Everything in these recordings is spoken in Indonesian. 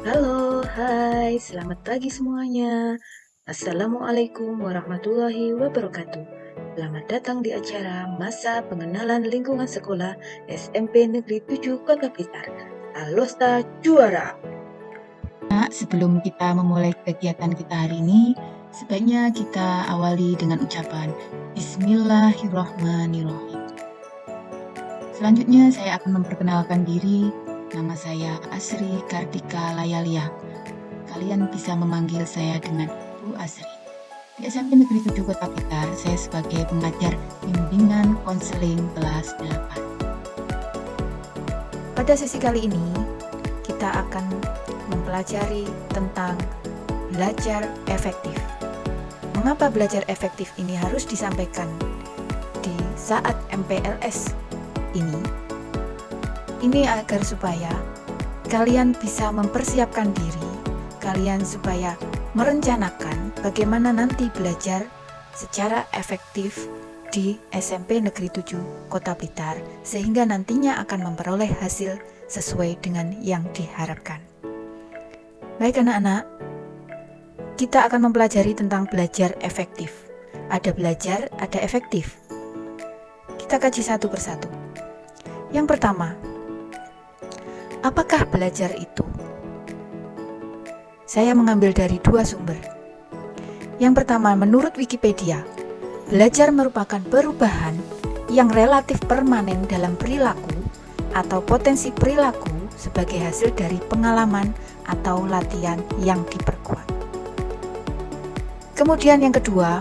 Halo, hai, selamat pagi semuanya. Assalamualaikum warahmatullahi wabarakatuh. Selamat datang di acara Masa Pengenalan Lingkungan Sekolah SMP Negeri 7 Kota Blitar. Alosta Juara. Nah, sebelum kita memulai kegiatan kita hari ini, sebaiknya kita awali dengan ucapan Bismillahirrahmanirrahim. Selanjutnya saya akan memperkenalkan diri. Nama saya Asri Kartika Layalia. Kalian bisa memanggil saya dengan Bu Asri. Di SMP Negeri 7 Kota Blitar, saya sebagai pengajar bimbingan konseling kelas 8. Pada sesi kali ini, kita akan mempelajari tentang belajar efektif. Mengapa belajar efektif ini harus disampaikan di saat MPLS ini? Ini agar supaya kalian bisa mempersiapkan diri, kalian supaya merencanakan bagaimana nanti belajar secara efektif di SMP Negeri 7 Kota Blitar, sehingga nantinya akan memperoleh hasil sesuai dengan yang diharapkan. Baik anak-anak, kita akan mempelajari tentang belajar efektif. Ada belajar, ada efektif. Kita kaji satu persatu. Yang pertama, apakah belajar itu? Saya mengambil dari dua sumber. Yang pertama, menurut Wikipedia, belajar merupakan perubahan yang relatif permanen dalam perilaku atau potensi perilaku sebagai hasil dari pengalaman atau latihan yang diperkuat. Kemudian yang kedua,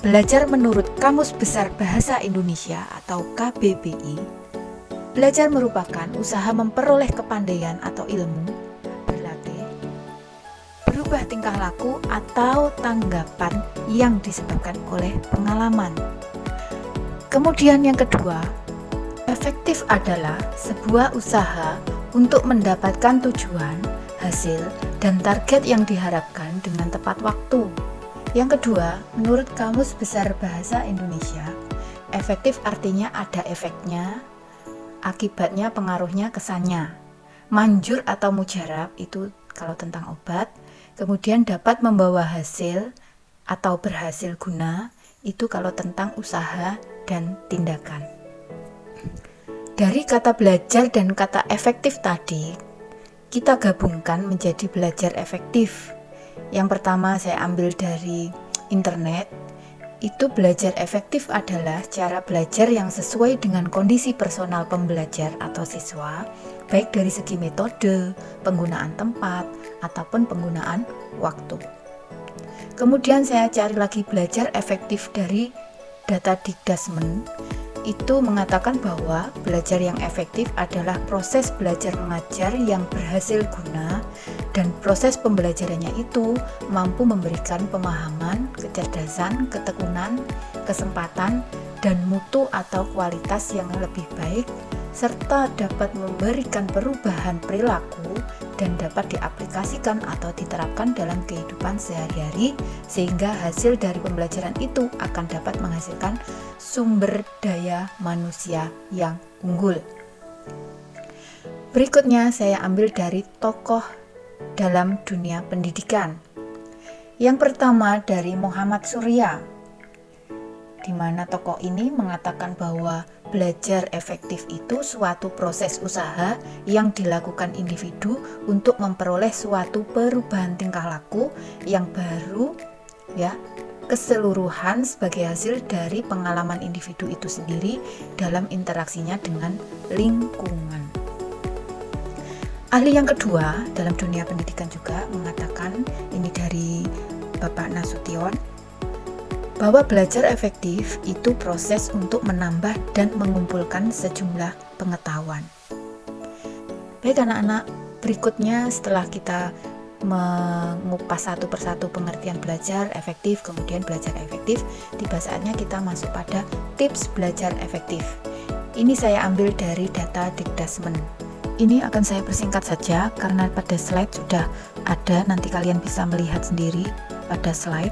belajar menurut Kamus Besar Bahasa Indonesia atau KBBI, belajar merupakan usaha memperoleh kepandaian atau ilmu, berlatih, berubah tingkah laku atau tanggapan yang disebabkan oleh pengalaman. Kemudian yang kedua, efektif adalah sebuah usaha untuk mendapatkan tujuan, hasil, dan target yang diharapkan dengan tepat waktu. Yang kedua, menurut Kamus Besar Bahasa Indonesia, efektif artinya ada efeknya, akibatnya, pengaruhnya, kesannya. Manjur atau mujarab itu kalau tentang obat, kemudian dapat membawa hasil atau berhasil guna, itu kalau tentang usaha dan tindakan. Dari kata belajar dan kata efektif tadi, kita gabungkan menjadi belajar efektif. Yang pertama saya ambil dari internet. Itu belajar efektif adalah cara belajar yang sesuai dengan kondisi personal pembelajar atau siswa, baik dari segi metode, penggunaan tempat, ataupun penggunaan waktu. Kemudian saya cari lagi belajar efektif dari data Dikdasmen. Itu mengatakan bahwa belajar yang efektif adalah proses belajar mengajar yang berhasil guna, dan proses pembelajarannya itu mampu memberikan pemahaman, kecerdasan, ketekunan, kesempatan, dan mutu atau kualitas yang lebih baik, serta dapat memberikan perubahan perilaku dan dapat diaplikasikan atau diterapkan dalam kehidupan sehari-hari, sehingga hasil dari pembelajaran itu akan dapat menghasilkan sumber daya manusia yang unggul. Berikutnya saya ambil dari tokoh dalam dunia pendidikan. Yang pertama dari Muhammad Surya, di mana tokoh ini mengatakan bahwa belajar efektif itu suatu proses usaha yang dilakukan individu untuk memperoleh suatu perubahan tingkah laku yang baru, keseluruhan sebagai hasil dari pengalaman individu itu sendiri dalam interaksinya dengan lingkungan. Ahli yang kedua dalam dunia pendidikan juga mengatakan, ini dari Bapak Nasution, bahwa belajar efektif itu proses untuk menambah dan mengumpulkan sejumlah pengetahuan. Baik anak-anak, berikutnya setelah kita mengupas satu persatu pengertian belajar efektif, kemudian belajar efektif, tiba saatnya kita masuk pada tips belajar efektif. Ini saya ambil dari data Dikdasmen. Ini akan saya persingkat saja karena pada slide sudah ada, nanti kalian bisa melihat sendiri pada slide.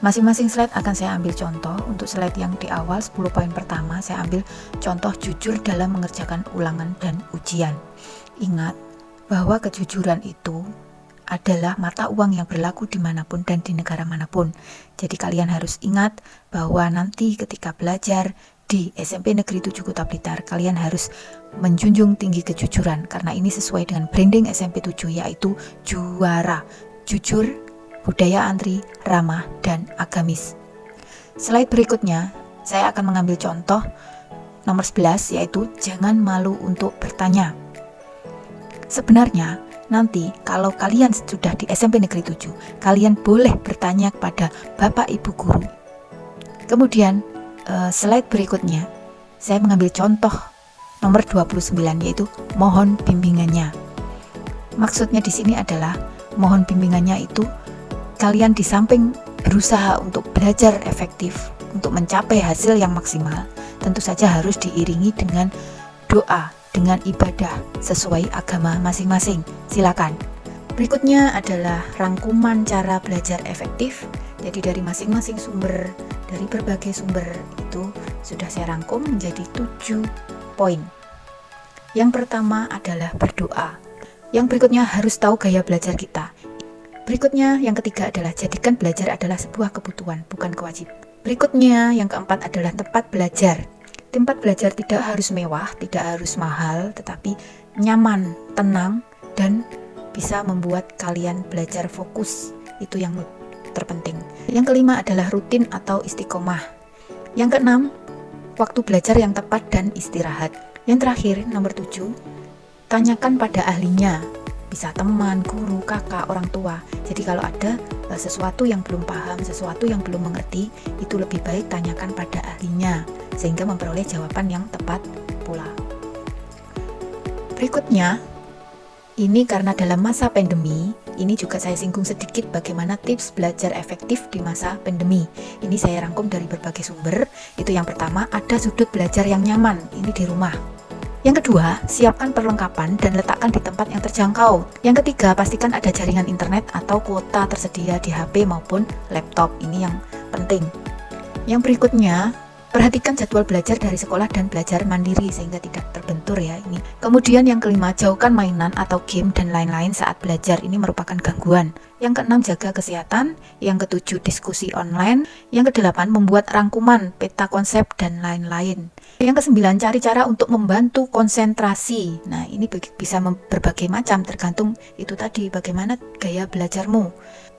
Masing-masing slide akan saya ambil contoh. Untuk slide yang di awal 10 poin pertama saya ambil contoh jujur dalam mengerjakan ulangan dan ujian. Ingat bahwa kejujuran itu adalah mata uang yang berlaku dimanapun dan di negara manapun. Jadi kalian harus ingat bahwa nanti ketika belajar di SMP Negeri 7 Kuta Blitar, kalian harus menjunjung tinggi kejujuran, karena ini sesuai dengan branding SMP 7, yaitu juara, jujur, budaya antri, ramah, dan agamis. Slide berikutnya, saya akan mengambil contoh nomor 11, yaitu jangan malu untuk bertanya. Sebenarnya, nanti kalau kalian sudah di SMP Negeri 7, kalian boleh bertanya kepada Bapak Ibu Guru. Kemudian, slide berikutnya, saya mengambil contoh nomor 29, yaitu mohon bimbingannya. Maksudnya di sini adalah mohon bimbingannya itu kalian di samping berusaha untuk belajar efektif, untuk mencapai hasil yang maksimal, tentu saja harus diiringi dengan doa, dengan ibadah sesuai agama masing-masing. Silakan. Berikutnya adalah rangkuman cara belajar efektif. Jadi dari masing-masing sumber, dari berbagai sumber itu sudah saya rangkum menjadi 7 poin. Yang pertama adalah berdoa. Yang berikutnya harus tahu gaya belajar kita. Berikutnya yang ketiga adalah jadikan belajar adalah sebuah kebutuhan, bukan kewajiban. Berikutnya yang keempat adalah tempat belajar. Tempat belajar tidak harus mewah, tidak harus mahal, tetapi nyaman, tenang, dan bisa membuat kalian belajar fokus. Itu yang terpenting. Yang kelima adalah rutin atau istiqomah. Yang keenam, waktu belajar yang tepat dan istirahat. Yang terakhir, nomor 7, tanyakan pada ahlinya. Bisa teman, guru, kakak, orang tua. Jadi kalau ada sesuatu yang belum paham, sesuatu yang belum mengerti, itu lebih baik tanyakan pada ahlinya, sehingga memperoleh jawaban yang tepat pula. Berikutnya, ini karena dalam masa pandemi, ini juga saya singgung sedikit bagaimana tips belajar efektif di masa pandemi. Ini saya rangkum dari berbagai sumber. Itu yang pertama, ada sudut belajar yang nyaman, ini di rumah. Yang kedua, siapkan perlengkapan dan letakkan di tempat yang terjangkau. Yang ketiga, pastikan ada jaringan internet atau kuota tersedia di HP maupun laptop. Ini yang penting. Yang berikutnya, perhatikan jadwal belajar dari sekolah dan belajar mandiri sehingga tidak terbentur ya ini. Kemudian yang kelima, jauhkan mainan atau game dan lain-lain saat belajar. Ini merupakan gangguan. Yang keenam, jaga kesehatan. Yang ketujuh, diskusi online. Yang kedelapan, membuat rangkuman, peta konsep, dan lain-lain. Yang kesembilan, cari cara untuk membantu konsentrasi. Nah, ini bisa berbagai macam, tergantung itu tadi bagaimana gaya belajarmu.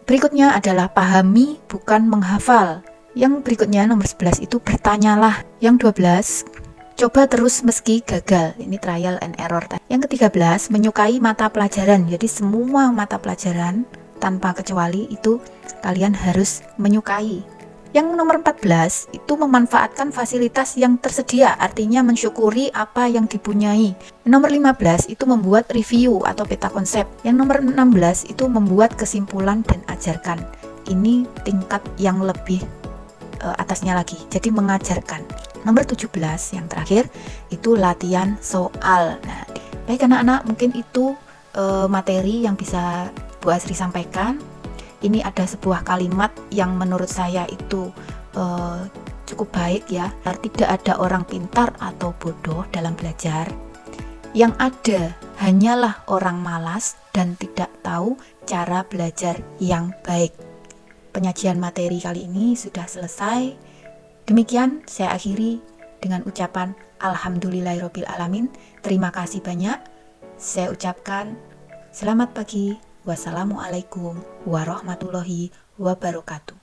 Berikutnya adalah pahami, bukan menghafal. Yang berikutnya nomor 11 itu bertanyalah. Yang 12, coba terus meski gagal. Ini trial and error. Yang ke-13, menyukai mata pelajaran. Jadi semua mata pelajaran tanpa kecuali itu kalian harus menyukai. Yang nomor 14 itu memanfaatkan fasilitas yang tersedia, artinya mensyukuri apa yang dipunyai. Yang nomor 15 itu membuat review atau peta konsep. Yang nomor 16 itu membuat kesimpulan dan ajarkan. Ini tingkat yang lebih atasnya lagi, jadi mengajarkan. Nomor 17 yang terakhir itu latihan soal. Nah, baik anak-anak, mungkin itu materi yang bisa Bu Asri sampaikan. Ini ada sebuah kalimat yang menurut saya itu cukup baik ya. Tidak ada orang pintar atau bodoh dalam belajar. Yang ada hanyalah orang malas dan tidak tahu cara belajar yang baik. Penyajian materi kali ini sudah selesai. Demikian saya akhiri dengan ucapan Alhamdulillahirabbil alamin. Terima kasih banyak. Saya ucapkan selamat pagi. Wassalamualaikum warahmatullahi wabarakatuh.